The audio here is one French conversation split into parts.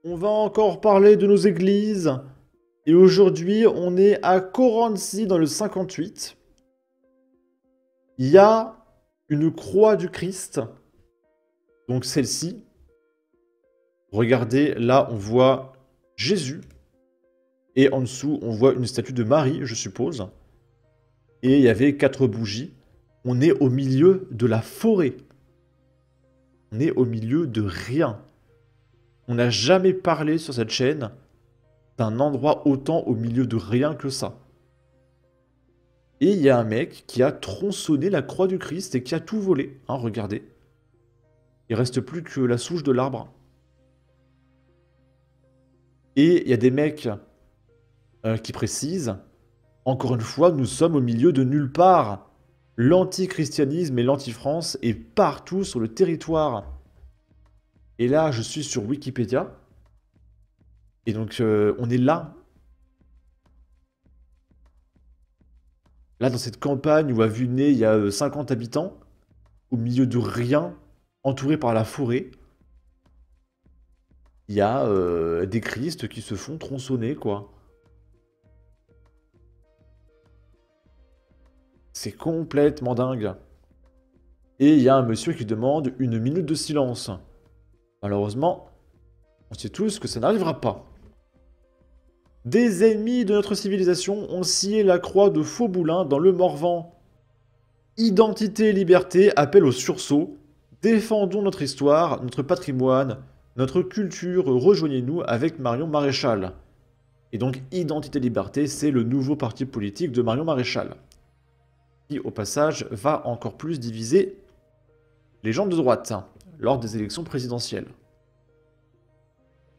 On va encore parler de nos églises. Et aujourd'hui, on est à Corancy dans le 58. Il y a une croix du Christ. Donc celle-ci. Regardez, là, on voit Jésus. Et en dessous, on voit une statue de Marie, je suppose. Et il y avait 4 bougies. On est au milieu de la forêt. On est au milieu de rien. On n'a jamais parlé sur cette chaîne d'un endroit autant au milieu de rien que ça. Et il y a un mec qui a tronçonné la croix du Christ et qui a tout volé. Hein, regardez. Il reste plus que la souche de l'arbre. Et il y a des mecs qui précisent, encore une fois, nous sommes au milieu de nulle part. L'antichristianisme et l'anti-France est partout sur le territoire. Et là, je suis sur Wikipédia. Et donc, on est là. Là, dans cette campagne où à vue de nez, il y a 50 habitants, au milieu de rien, entouré par la forêt, il y a des Christ qui se font tronçonner, quoi. C'est complètement dingue. Et il y a un monsieur qui demande une minute de silence. Malheureusement, on sait tous que ça n'arrivera pas. Des ennemis de notre civilisation ont scié la croix de Fauboulin dans le Morvan. Identité et liberté appellent au sursaut. Défendons notre histoire, notre patrimoine, notre culture. Rejoignez-nous avec Marion Maréchal. Et donc, Identité et Liberté, c'est le nouveau parti politique de Marion Maréchal. Qui, au passage, va encore plus diviser les gens de droite lors des élections présidentielles.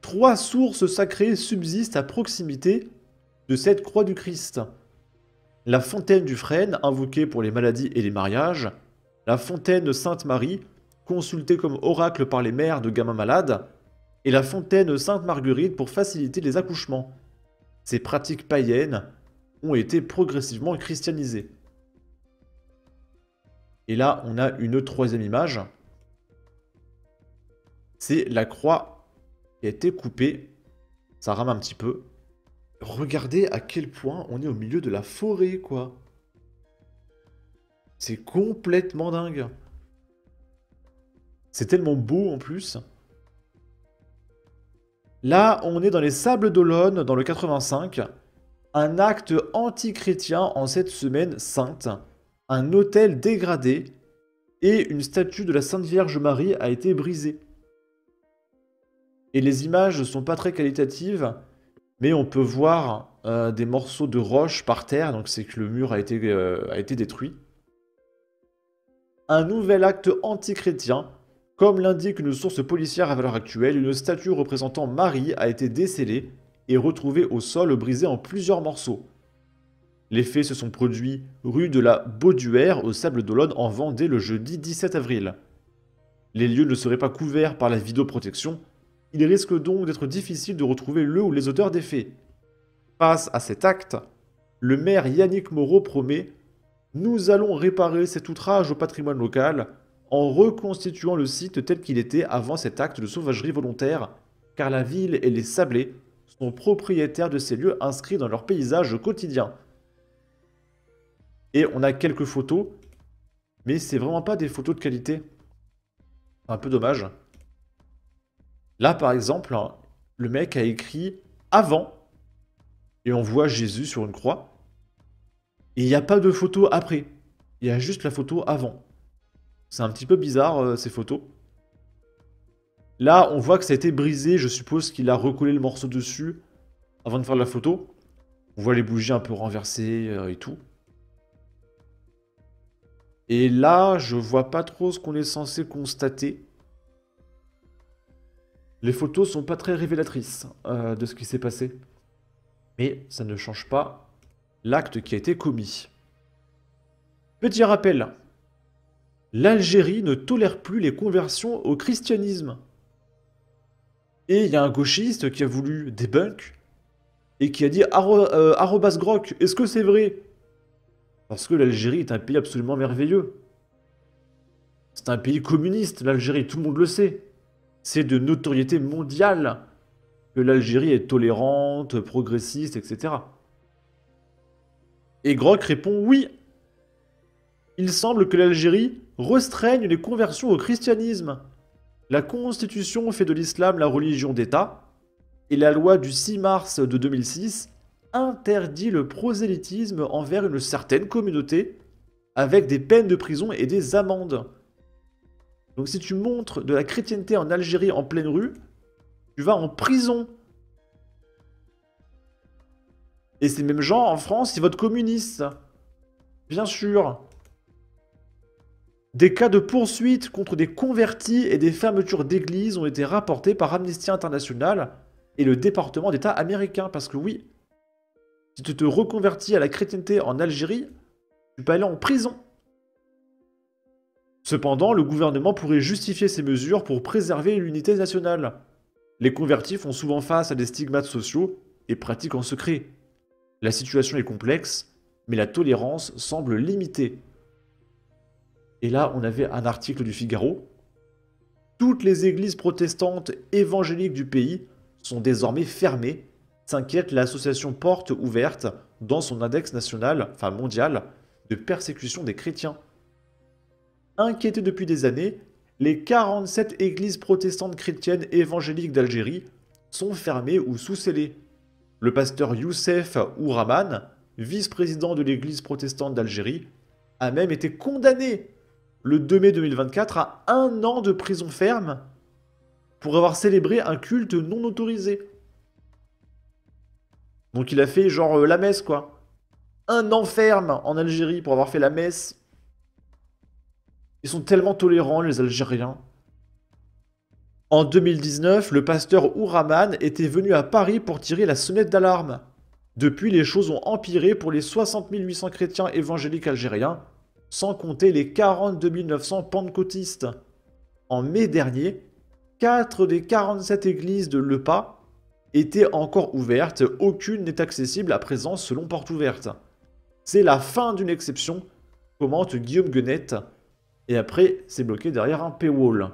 3 sources sacrées subsistent à proximité de cette croix du Christ. La fontaine du Frêne, invoquée pour les maladies et les mariages. La fontaine Sainte-Marie, consultée comme oracle par les mères de gamins malades. Et la fontaine Sainte-Marguerite pour faciliter les accouchements. Ces pratiques païennes ont été progressivement christianisées. Et là, on a une 3e image. C'est la croix qui a été coupée. Ça rame un petit peu. Regardez à quel point on est au milieu de la forêt, quoi. C'est complètement dingue. C'est tellement beau en plus. Là, on est dans les Sables d'Olonne, dans le 85. Un acte anti-chrétien en cette semaine sainte. Un autel dégradé et une statue de la Sainte Vierge Marie a été brisée. Et les images ne sont pas très qualitatives, mais on peut voir des morceaux de roche par terre, donc c'est que le mur a été détruit. Un nouvel acte anti-chrétien, comme l'indique une source policière à valeur actuelle, une statue représentant Marie a été décellée et retrouvée au sol brisée en plusieurs morceaux. Les faits se sont produits rue de la Bauduère aux Sables d'Olonne en Vendée le jeudi 17 avril. Les lieux ne seraient pas couverts par la vidéoprotection. Il risque donc d'être difficile de retrouver le ou les auteurs des faits. Face à cet acte, le maire Yannick Moreau promet « Nous allons réparer cet outrage au patrimoine local en reconstituant le site tel qu'il était avant cet acte de sauvagerie volontaire, car la ville et les Sablés sont propriétaires de ces lieux inscrits dans leur paysage quotidien. » Et on a quelques photos, mais c'est vraiment pas des photos de qualité. Un peu dommage. Là, par exemple, le mec a écrit « avant » et on voit Jésus sur une croix. Et il n'y a pas de photo après. Il y a juste la photo avant. C'est un petit peu bizarre, ces photos. Là, on voit que ça a été brisé. Je suppose qu'il a recollé le morceau dessus avant de faire la photo. On voit les bougies un peu renversées et tout. Et là, je vois pas trop ce qu'on est censé constater. Les photos sont pas très révélatrices de ce qui s'est passé. Mais ça ne change pas l'acte qui a été commis. Petit rappel. L'Algérie ne tolère plus les conversions au christianisme. Et il y a un gauchiste qui a voulu debunk et qui a dit arrobas groc, est-ce que c'est vrai? Parce que l'Algérie est un pays absolument merveilleux. C'est un pays communiste, l'Algérie, tout le monde le sait. C'est de notoriété mondiale. que l'Algérie est tolérante, progressiste, etc. Et Grok répond oui. Il semble que l'Algérie restreigne les conversions au christianisme. La constitution fait de l'islam la religion d'État, et la loi du 6 mars de 2006 interdit le prosélytisme envers une certaine communauté, avec des peines de prison et des amendes. Donc si tu montres de la chrétienté en Algérie en pleine rue, tu vas en prison. Et ces mêmes gens en France, ils votent communistes. Bien sûr. Des cas de poursuite contre des convertis et des fermetures d'églises ont été rapportés par Amnesty International et le département d'État américain. Parce que oui, si tu te reconvertis à la chrétienté en Algérie, tu peux aller en prison. Cependant, le gouvernement pourrait justifier ces mesures pour préserver l'unité nationale. Les convertis font souvent face à des stigmates sociaux et pratiquent en secret. La situation est complexe, mais la tolérance semble limitée. Et là, on avait un article du Figaro. Toutes les églises protestantes évangéliques du pays sont désormais fermées, s'inquiète l'association Porte Ouverte dans son index national, enfin mondial, de persécution des chrétiens. Inquiétées depuis des années, les 47 églises protestantes chrétiennes évangéliques d'Algérie sont fermées ou sous scellé. Le pasteur Youssef Ourahman, vice-président de l'église protestante d'Algérie, a même été condamné le 2 mai 2024 à 1 an de prison ferme pour avoir célébré un culte non autorisé. Donc il a fait genre la messe quoi. 1 an ferme en Algérie pour avoir fait la messe. Ils sont tellement tolérants les Algériens. En 2019, le pasteur Ourahman était venu à Paris pour tirer la sonnette d'alarme. Depuis, les choses ont empiré pour les 60 800 chrétiens évangéliques algériens, sans compter les 42 900 pentecôtistes. En mai dernier, 4 des 47 églises de l'EPA étaient encore ouvertes, aucune n'est accessible à présent selon Porte Ouverte. C'est la fin d'une exception, commente Guillaume Guenette, et après c'est bloqué derrière un paywall.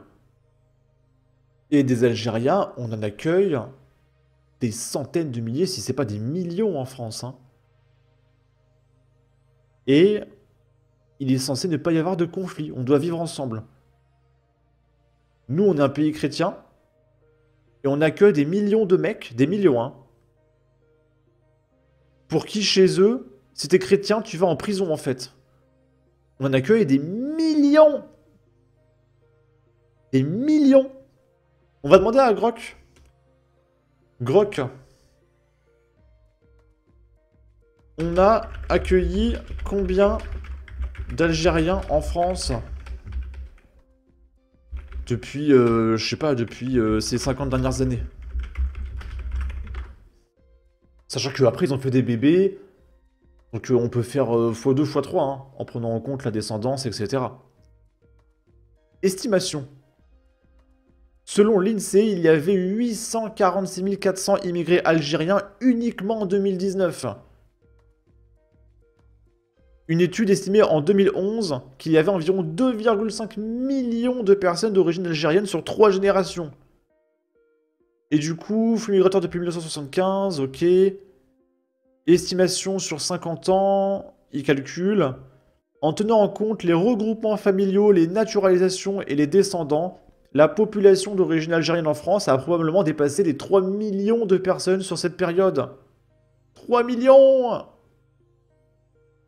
Et des Algériens, on en accueille des centaines de milliers, si c'est pas des millions en France. Hein. Et il est censé ne pas y avoir de conflit, on doit vivre ensemble. Nous, on est un pays chrétien, et on accueille des millions de mecs, des millions, hein, pour qui, chez eux, si t'es chrétien, tu vas en prison, en fait. On en accueille des millions. Des millions. On va demander à Grok. Grok. On a accueilli combien d'Algériens en France depuis, je sais pas, depuis ces 50 dernières années. Sachant qu'après, ils ont fait des bébés. Donc on peut faire x2, x3, hein, en prenant en compte la descendance, etc. Estimation. Selon l'INSEE, il y avait 846 400 immigrés algériens uniquement en 2019. Une étude estimait en 2011 qu'il y avait environ 2,5 millions de personnes d'origine algérienne sur 3 générations. Et du coup, flux migrateur depuis 1975, ok. Estimation sur 50 ans, il calcule. En tenant en compte les regroupements familiaux, les naturalisations et les descendants, la population d'origine algérienne en France a probablement dépassé les 3 millions de personnes sur cette période. 3 millions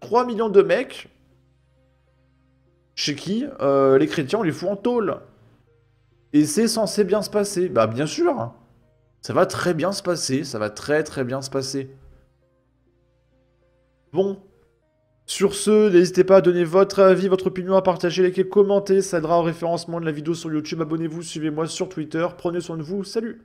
3 millions de mecs chez qui les chrétiens on les fout en tôle. Et c'est censé bien se passer. Bah bien sûr. Ça va très bien se passer. Ça va très très bien se passer. Bon. Sur ce, n'hésitez pas à donner votre avis, votre opinion, à partager, liker, commenter. Ça aidera au référencement de la vidéo sur YouTube. Abonnez-vous, suivez-moi sur Twitter. Prenez soin de vous. Salut!